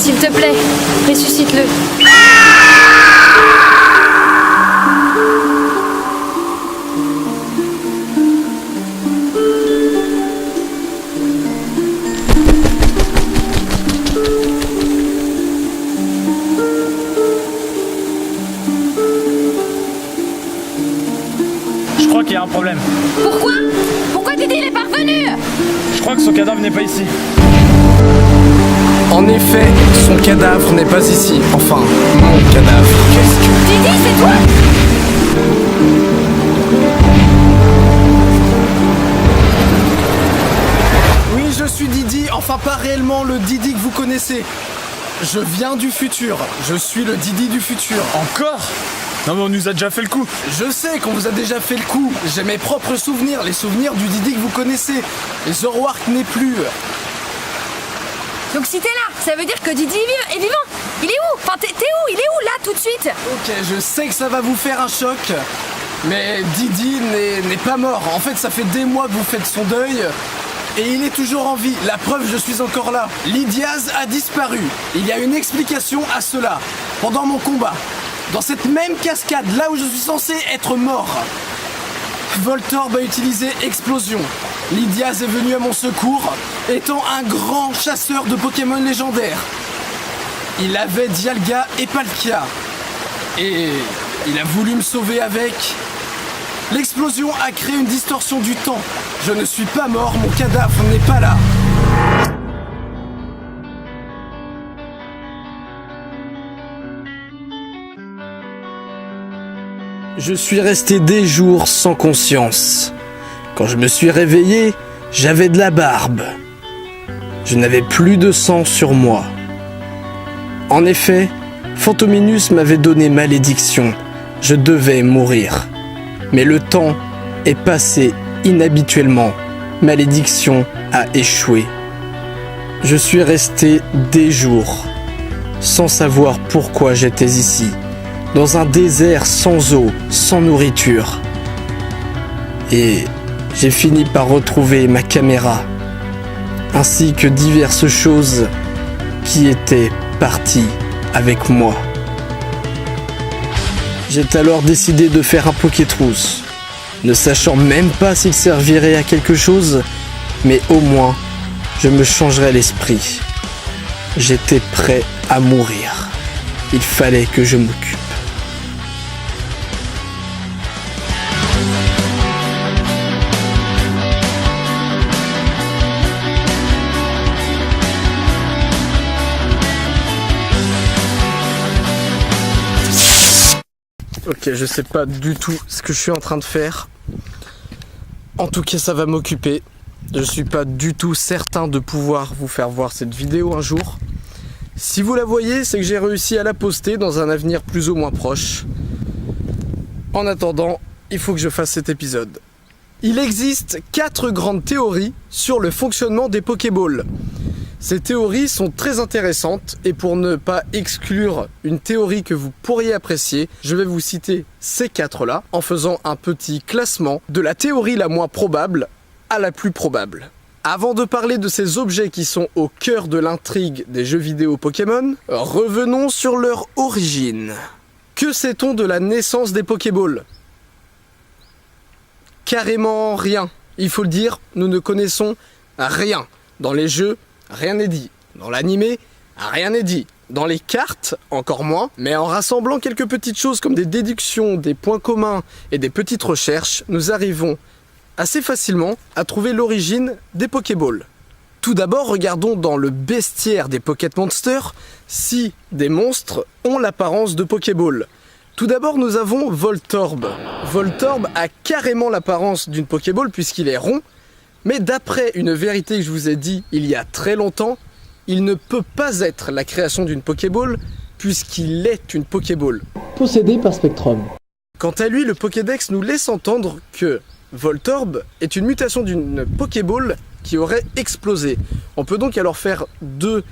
s'il te plaît, ressuscite-le. Je crois qu'il y a un problème. Pourquoi? Pourquoi Didi il est pas revenu? Je crois que son cadavre n'est pas ici. En effet, son cadavre n'est pas ici. Enfin, mon cadavre. Qu'est-ce que... Didi, c'est toi? Oui, je suis Didi, enfin pas réellement le Didi que vous connaissez. Je viens du futur. Je suis le Didi du futur. Encore? Non mais on nous a déjà fait le coup. Je sais qu'on vous a déjà fait le coup. J'ai mes propres souvenirs, les souvenirs du Didi que vous connaissez. Et Zoroark n'est plus. Donc si t'es là, ça veut dire que Didi est vivant. Il est où? Enfin, t'es où? Il est où là tout de suite? Ok, je sais que ça va vous faire un choc. Mais Didi n'est pas mort. En fait, ça fait des mois que vous faites son deuil. Et il est toujours en vie. La preuve, je suis encore là. Lydiaz a disparu. Il y a une explication à cela. Pendant mon combat, dans cette même cascade, là où je suis censé être mort, Voltorb a utilisé Explosion. Lydiaz est venu à mon secours, étant un grand chasseur de Pokémon légendaires. Il avait Dialga et Palkia. Et il a voulu me sauver avec... L'explosion a créé une distorsion du temps. Je ne suis pas mort, mon cadavre n'est pas là. Je suis resté des jours sans conscience. Quand je me suis réveillé, j'avais de la barbe. Je n'avais plus de sang sur moi. En effet, Fantominus m'avait donné malédiction. Je devais mourir. Mais le temps est passé inhabituellement. Malédiction a échoué. Je suis resté des jours, sans savoir pourquoi j'étais ici, dans un désert sans eau, sans nourriture. Et j'ai fini par retrouver ma caméra, ainsi que diverses choses qui étaient parties avec moi. J'ai alors décidé de faire un Pokétrousse, ne sachant même pas s'il servirait à quelque chose, mais au moins, je me changerais l'esprit. J'étais prêt à mourir. Il fallait que je m'occupe. Ok, je sais pas du tout ce que je suis en train de faire. En tout cas, ça va m'occuper. Je suis pas du tout certain de pouvoir vous faire voir cette vidéo un jour. Si vous la voyez, c'est que j'ai réussi à la poster dans un avenir plus ou moins proche. En attendant, il faut que je fasse cet épisode. Il existe 4 grandes théories sur le fonctionnement des Pokéballs. Ces théories sont très intéressantes et pour ne pas exclure une théorie que vous pourriez apprécier, je vais vous citer ces 4-là en faisant un petit classement de la théorie la moins probable à la plus probable. Avant de parler de ces objets qui sont au cœur de l'intrigue des jeux vidéo Pokémon, revenons sur leur origine. Que sait-on de la naissance des Pokéballs? Carrément rien. Il faut le dire, nous ne connaissons rien. Dans les jeux, rien n'est dit. Dans l'animé, rien n'est dit. Dans les cartes, encore moins. Mais en rassemblant quelques petites choses comme des déductions, des points communs et des petites recherches, nous arrivons assez facilement à trouver l'origine des Pokéballs. Tout d'abord, regardons dans le bestiaire des Pocket Monsters si des monstres ont l'apparence de Pokéball. Tout d'abord, nous avons Voltorb. Voltorb a carrément l'apparence d'une Pokéball puisqu'il est rond, mais d'après une vérité que je vous ai dit il y a très longtemps, il ne peut pas être la création d'une Pokéball puisqu'il est une Pokéball. Possédé par Spectrum. Quant à lui, le Pokédex nous laisse entendre que Voltorb est une mutation d'une Pokéball qui aurait explosé. On peut donc alors faire 2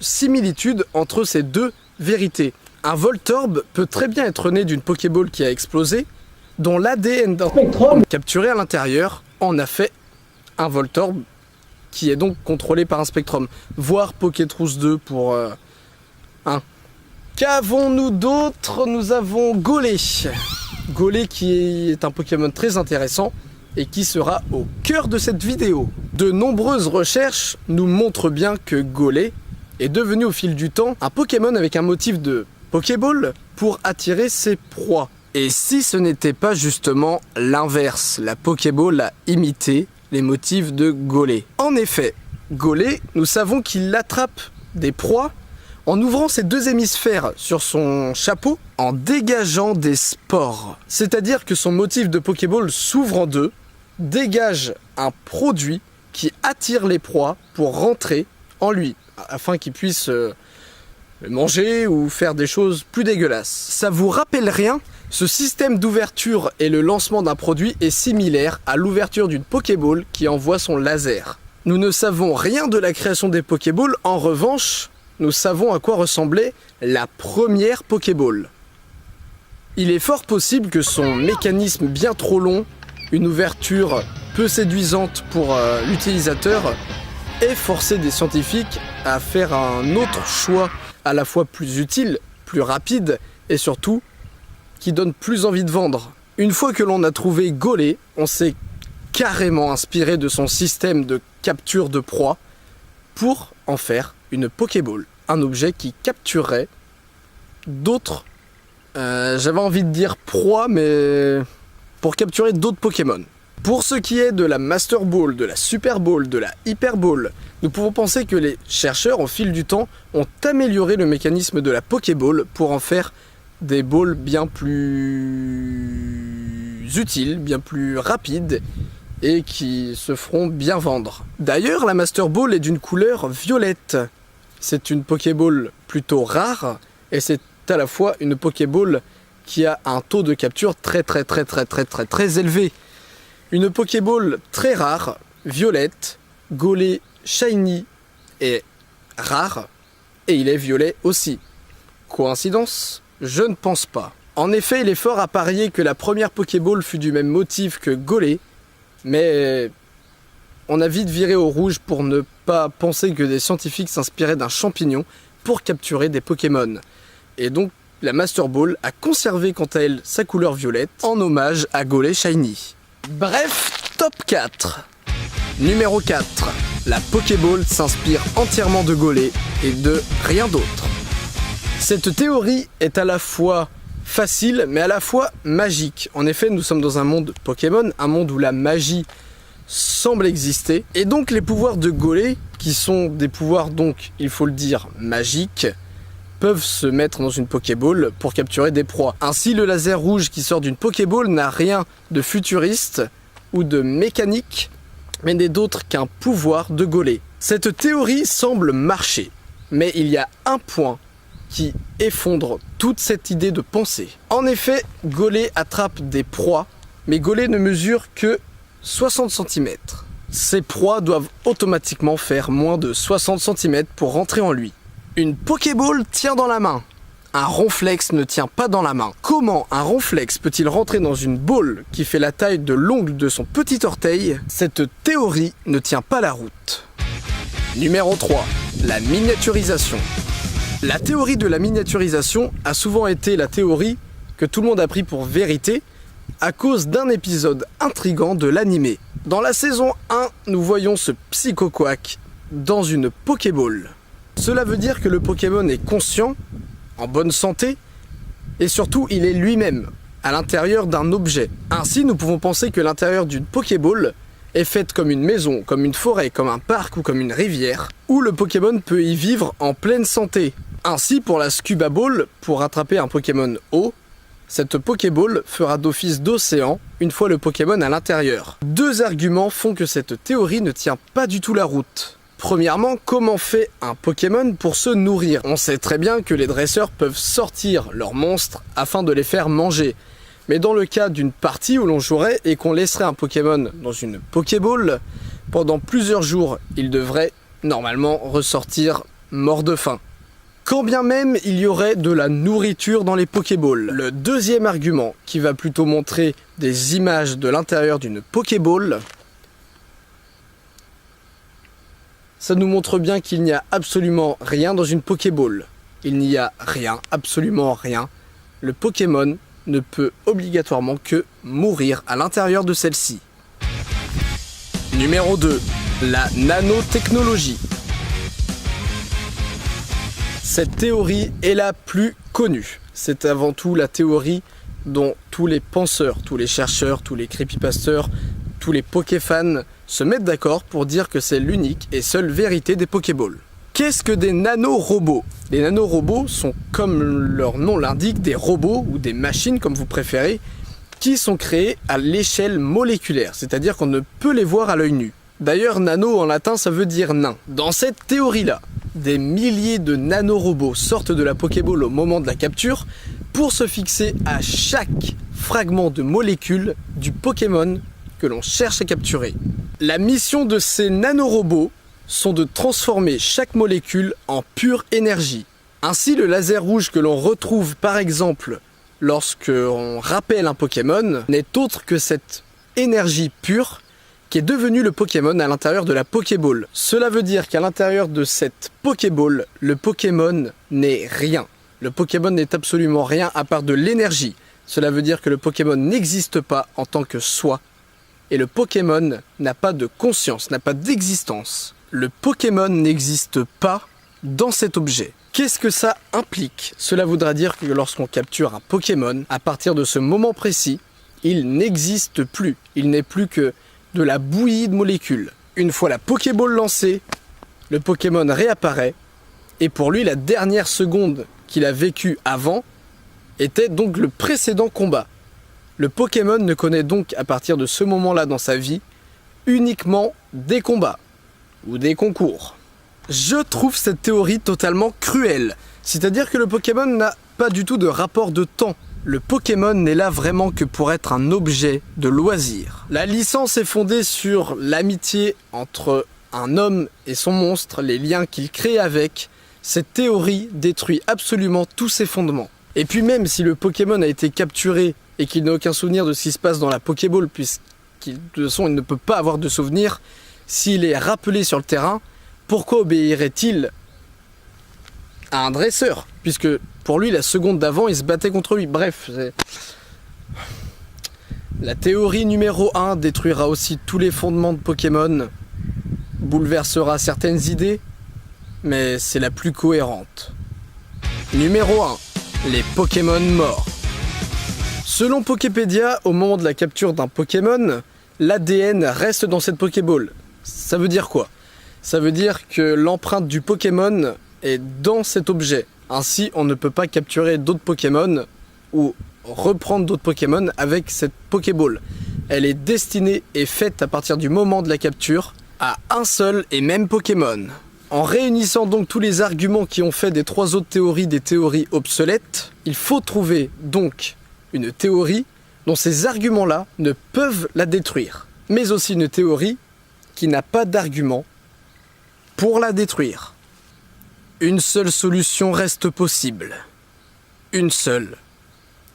similitudes entre ces 2 vérités. Un Voltorb peut très bien être né d'une Pokéball qui a explosé, dont l'ADN d'un Spectrum capturé à l'intérieur en a fait un Voltorb qui est donc contrôlé par un Spectrum, voire Pokétrousse 2 pour 1. Qu'avons-nous d'autre? Nous avons Golé. Golé qui est un Pokémon très intéressant et qui sera au cœur de cette vidéo. De nombreuses recherches nous montrent bien que Golé est devenu au fil du temps un Pokémon avec un motif de Pokéball pour attirer ses proies. Et si ce n'était pas justement l'inverse, la Pokéball a imité les motifs de Golé. En effet, Golé, nous savons qu'il attrape des proies en ouvrant ses deux hémisphères sur son chapeau, en dégageant des spores. C'est-à-dire que son motif de Pokéball s'ouvre en deux, dégage un produit qui attire les proies pour rentrer en lui, afin qu'il puisse le manger ou faire des choses plus dégueulasses. Ça vous rappelle rien? Ce système d'ouverture et le lancement d'un produit est similaire à l'ouverture d'une Pokéball qui envoie son laser. Nous ne savons rien de la création des Pokéballs, en revanche, nous savons à quoi ressemblait la première Pokéball. Il est fort possible que son mécanisme bien trop long, une ouverture peu séduisante pour l'utilisateur, ait forcé des scientifiques à faire un autre choix à la fois plus utile, plus rapide et surtout qui donne plus envie de vendre. Une fois que l'on a trouvé Golé, on s'est carrément inspiré de son système de capture de proie pour en faire une Pokéball, un objet qui capturerait d'autres, j'avais envie de dire proies, mais pour capturer d'autres Pokémon. Pour ce qui est de la Master Ball, de la Super Ball, de la Hyper Ball, nous pouvons penser que les chercheurs, au fil du temps, ont amélioré le mécanisme de la Pokéball pour en faire des balls bien plus utiles, bien plus rapides et qui se feront bien vendre. D'ailleurs, la Master Ball est d'une couleur violette. C'est une Pokéball plutôt rare et c'est à la fois une Pokéball qui a un taux de capture très élevé. Une Pokéball très rare, violette, Golé shiny est rare et il est violet aussi. Coïncidence? Je ne pense pas. En effet, il est fort à parier que la première Pokéball fut du même motif que Golé, mais on a vite viré au rouge pour ne pas penser que des scientifiques s'inspiraient d'un champignon pour capturer des Pokémon. Et donc, la Master Ball a conservé quant à elle sa couleur violette en hommage à Golé shiny. Bref, top 4. Numéro 4. La Pokéball s'inspire entièrement de Golé et de rien d'autre. Cette théorie est à la fois facile mais à la fois magique. En effet, nous sommes dans un monde Pokémon, un monde où la magie semble exister. Et donc les pouvoirs de Golé, qui sont des pouvoirs donc, il faut le dire, magiques, peuvent se mettre dans une Pokéball pour capturer des proies. Ainsi, le laser rouge qui sort d'une Pokéball n'a rien de futuriste ou de mécanique, mais n'est d'autre qu'un pouvoir de Golé. Cette théorie semble marcher, mais il y a un point qui effondre toute cette idée de pensée. En effet, Golé attrape des proies, mais Golé ne mesure que 60 cm. Ces proies doivent automatiquement faire moins de 60 cm pour rentrer en lui. Une Pokéball tient dans la main. Un Ronflex ne tient pas dans la main. Comment un Ronflex peut-il rentrer dans une ball qui fait la taille de l'ongle de son petit orteil? Cette théorie ne tient pas la route. Numéro 3. La miniaturisation. La théorie de la miniaturisation a souvent été la théorie que tout le monde a pris pour vérité à cause d'un épisode intrigant de l'anime. Dans la saison 1, nous voyons ce Psychoquack dans une Pokéball. Cela veut dire que le Pokémon est conscient, en bonne santé, et surtout il est lui-même, à l'intérieur d'un objet. Ainsi, nous pouvons penser que l'intérieur d'une Pokéball est faite comme une maison, comme une forêt, comme un parc ou comme une rivière, où le Pokémon peut y vivre en pleine santé. Ainsi, pour la Scuba Ball, pour attraper un Pokémon eau, cette Pokéball fera d'office d'océan une fois le Pokémon à l'intérieur. Deux arguments font que cette théorie ne tient pas du tout la route. Premièrement, comment fait un Pokémon pour se nourrir? On sait très bien que les dresseurs peuvent sortir leurs monstres afin de les faire manger. Mais dans le cas d'une partie où l'on jouerait et qu'on laisserait un Pokémon dans une Pokéball, pendant plusieurs jours, il devrait normalement ressortir mort de faim. Quand bien même il y aurait de la nourriture dans les Pokéballs. Le deuxième argument, qui va plutôt montrer des images de l'intérieur d'une Pokéball, ça nous montre bien qu'il n'y a absolument rien dans une Pokéball. Il n'y a rien, absolument rien. Le Pokémon ne peut obligatoirement que mourir à l'intérieur de celle-ci. Numéro 2. La nanotechnologie. Cette théorie est la plus connue. C'est avant tout la théorie dont tous les penseurs, tous les chercheurs, tous les creepypasters, tous les Pokéfans se mettent d'accord pour dire que c'est l'unique et seule vérité des Pokéballs. Qu'est-ce que des nanorobots? Les nanorobots sont, comme leur nom l'indique, des robots ou des machines, comme vous préférez, qui sont créés à l'échelle moléculaire, c'est-à-dire qu'on ne peut les voir à l'œil nu. D'ailleurs, nano en latin, ça veut dire nain. Dans cette théorie-là, des milliers de nanorobots sortent de la Pokéball au moment de la capture pour se fixer à chaque fragment de molécule du Pokémon que l'on cherche à capturer. La mission de ces nanorobots sont de transformer chaque molécule en pure énergie. Ainsi, le laser rouge que l'on retrouve par exemple lorsque on rappelle un Pokémon n'est autre que cette énergie pure qui est devenue le Pokémon à l'intérieur de la Pokéball. Cela veut dire qu'à l'intérieur de cette Pokéball, le Pokémon n'est rien. Le Pokémon n'est absolument rien à part de l'énergie. Cela veut dire que le Pokémon n'existe pas en tant que soi. Et le Pokémon n'a pas de conscience, n'a pas d'existence. Le Pokémon n'existe pas dans cet objet. Qu'est-ce que ça implique? Cela voudra dire que lorsqu'on capture un Pokémon, à partir de ce moment précis, il n'existe plus. Il n'est plus que de la bouillie de molécules. Une fois la Pokéball lancée, le Pokémon réapparaît, et pour lui, la dernière seconde qu'il a vécue avant était donc le précédent combat. Le Pokémon ne connaît donc à partir de ce moment-là dans sa vie uniquement des combats ou des concours. Je trouve cette théorie totalement cruelle. C'est-à-dire que le Pokémon n'a pas du tout de rapport de temps. Le Pokémon n'est là vraiment que pour être un objet de loisir. La licence est fondée sur l'amitié entre un homme et son monstre, les liens qu'il crée avec. Cette théorie détruit absolument tous ses fondements. Et puis même si le Pokémon a été capturé et qu'il n'a aucun souvenir de ce qui se passe dans la Pokéball, puisqu'il de toute façon il ne peut pas avoir de souvenir, s'il est rappelé sur le terrain, pourquoi obéirait-il à un dresseur? Puisque pour lui, la seconde d'avant, il se battait contre lui. Bref, la théorie numéro 1 détruira aussi tous les fondements de Pokémon, bouleversera certaines idées, mais c'est la plus cohérente. Numéro 1. Les Pokémon morts. Selon Poképédia, au moment de la capture d'un Pokémon, l'ADN reste dans cette Pokéball. Ça veut dire quoi? Ça veut dire que l'empreinte du Pokémon est dans cet objet. Ainsi, on ne peut pas capturer d'autres Pokémon ou reprendre d'autres Pokémon avec cette Pokéball. Elle est destinée et faite à partir du moment de la capture à un seul et même Pokémon. En réunissant donc tous les arguments qui ont fait des trois autres théories des théories obsolètes, il faut trouver donc une théorie dont ces arguments-là ne peuvent la détruire. Mais aussi une théorie qui n'a pas d'argument pour la détruire. Une seule solution reste possible. Une seule.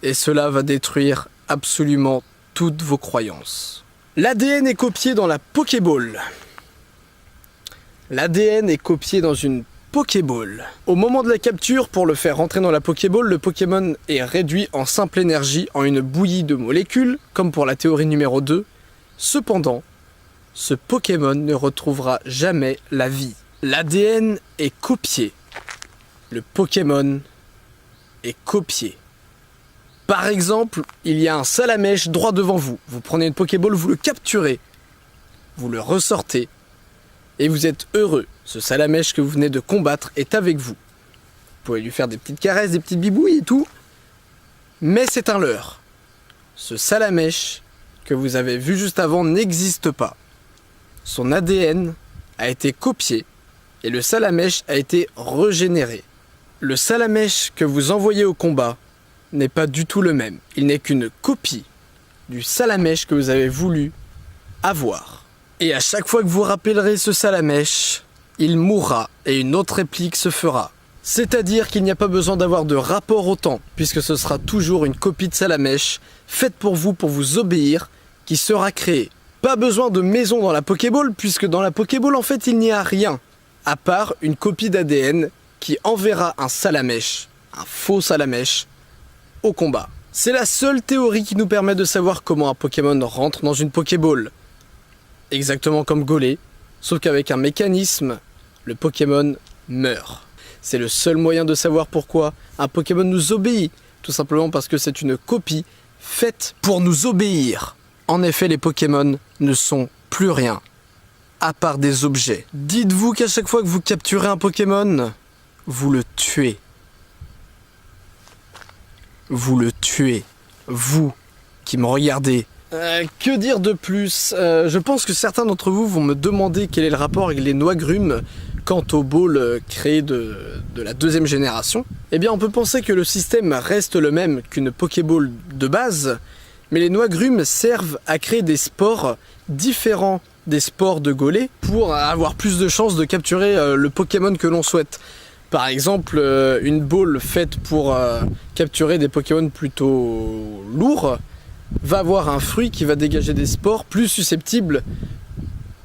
Et cela va détruire absolument toutes vos croyances. L'ADN est copié dans la Pokéball. L'ADN est copié dans une Pokéball. Au moment de la capture, pour le faire rentrer dans la Pokéball, le Pokémon est réduit en simple énergie, en une bouillie de molécules, comme pour la théorie numéro 2. Cependant, ce Pokémon ne retrouvera jamais la vie. L'ADN est copié. Le Pokémon est copié. Par exemple, il y a un Salamèche droit devant vous. Vous prenez une Pokéball, vous le capturez. Vous le ressortez. Et vous êtes heureux. Ce Salamèche que vous venez de combattre est avec vous. Vous pouvez lui faire des petites caresses, des petites bibouilles et tout. Mais c'est un leurre. Ce Salamèche que vous avez vu juste avant n'existe pas. Son ADN a été copié et le Salamèche a été régénéré. Le Salamèche que vous envoyez au combat n'est pas du tout le même. Il n'est qu'une copie du Salamèche que vous avez voulu avoir. Et à chaque fois que vous rappellerez ce Salamèche, il mourra et une autre réplique se fera. C'est-à-dire qu'il n'y a pas besoin d'avoir de rapport au temps, puisque ce sera toujours une copie de Salamèche, faite pour vous obéir, qui sera créée. Pas besoin de maison dans la Pokéball, puisque dans la Pokéball en fait il n'y a rien. à part une copie d'ADN qui enverra un Salamèche, un faux Salamèche, au combat. C'est la seule théorie qui nous permet de savoir comment un Pokémon rentre dans une Pokéball. Exactement comme Golé, sauf qu'avec un mécanisme, le Pokémon meurt. C'est le seul moyen de savoir pourquoi un Pokémon nous obéit, tout simplement parce que c'est une copie faite pour nous obéir. En effet, les Pokémon ne sont plus rien, à part des objets. Dites-vous qu'à chaque fois que vous capturez un Pokémon, vous le tuez. Vous le tuez. Vous qui me regardez. Que dire de plus? Je pense que certains d'entre vous vont me demander quel est le rapport avec les Noix-Grumes quant au ball créé de la deuxième génération. Eh bien, on peut penser que le système reste le même qu'une Pokéball de base, mais les Noix-Grumes servent à créer des spores différents des spores de Golé pour avoir plus de chances de capturer le Pokémon que l'on souhaite. Par exemple, une ball faite pour capturer des Pokémon plutôt lourds va avoir un fruit qui va dégager des spores plus susceptibles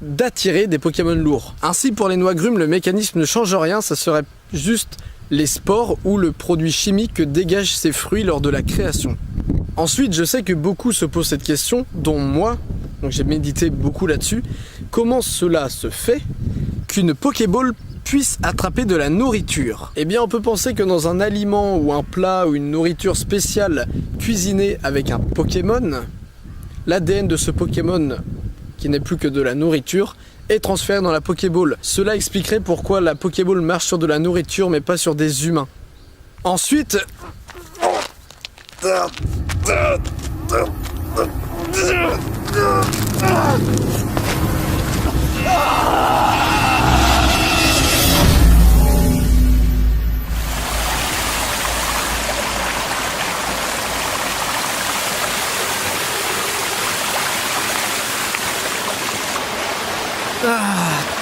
d'attirer des Pokémon lourds. Ainsi, pour les Noix-Grumes, le mécanisme ne change rien, ça serait juste les spores ou le produit chimique que dégagent ces fruits lors de la création. Ensuite, je sais que beaucoup se posent cette question, dont moi, donc j'ai médité beaucoup là-dessus. Comment cela se fait qu'une Pokéball puisse attraper de la nourriture? Eh bien, on peut penser que dans un aliment ou un plat ou une nourriture spéciale cuisinée avec un Pokémon, l'ADN de ce Pokémon, qui n'est plus que de la nourriture, est transféré dans la Pokéball. Cela expliquerait pourquoi la Pokéball marche sur de la nourriture mais pas sur des humains. Ensuite...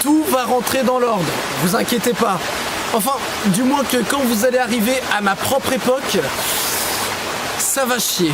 tout va rentrer dans l'ordre, vous inquiétez pas. Enfin, du moins que quand vous allez arriver à ma propre époque, ça va chier.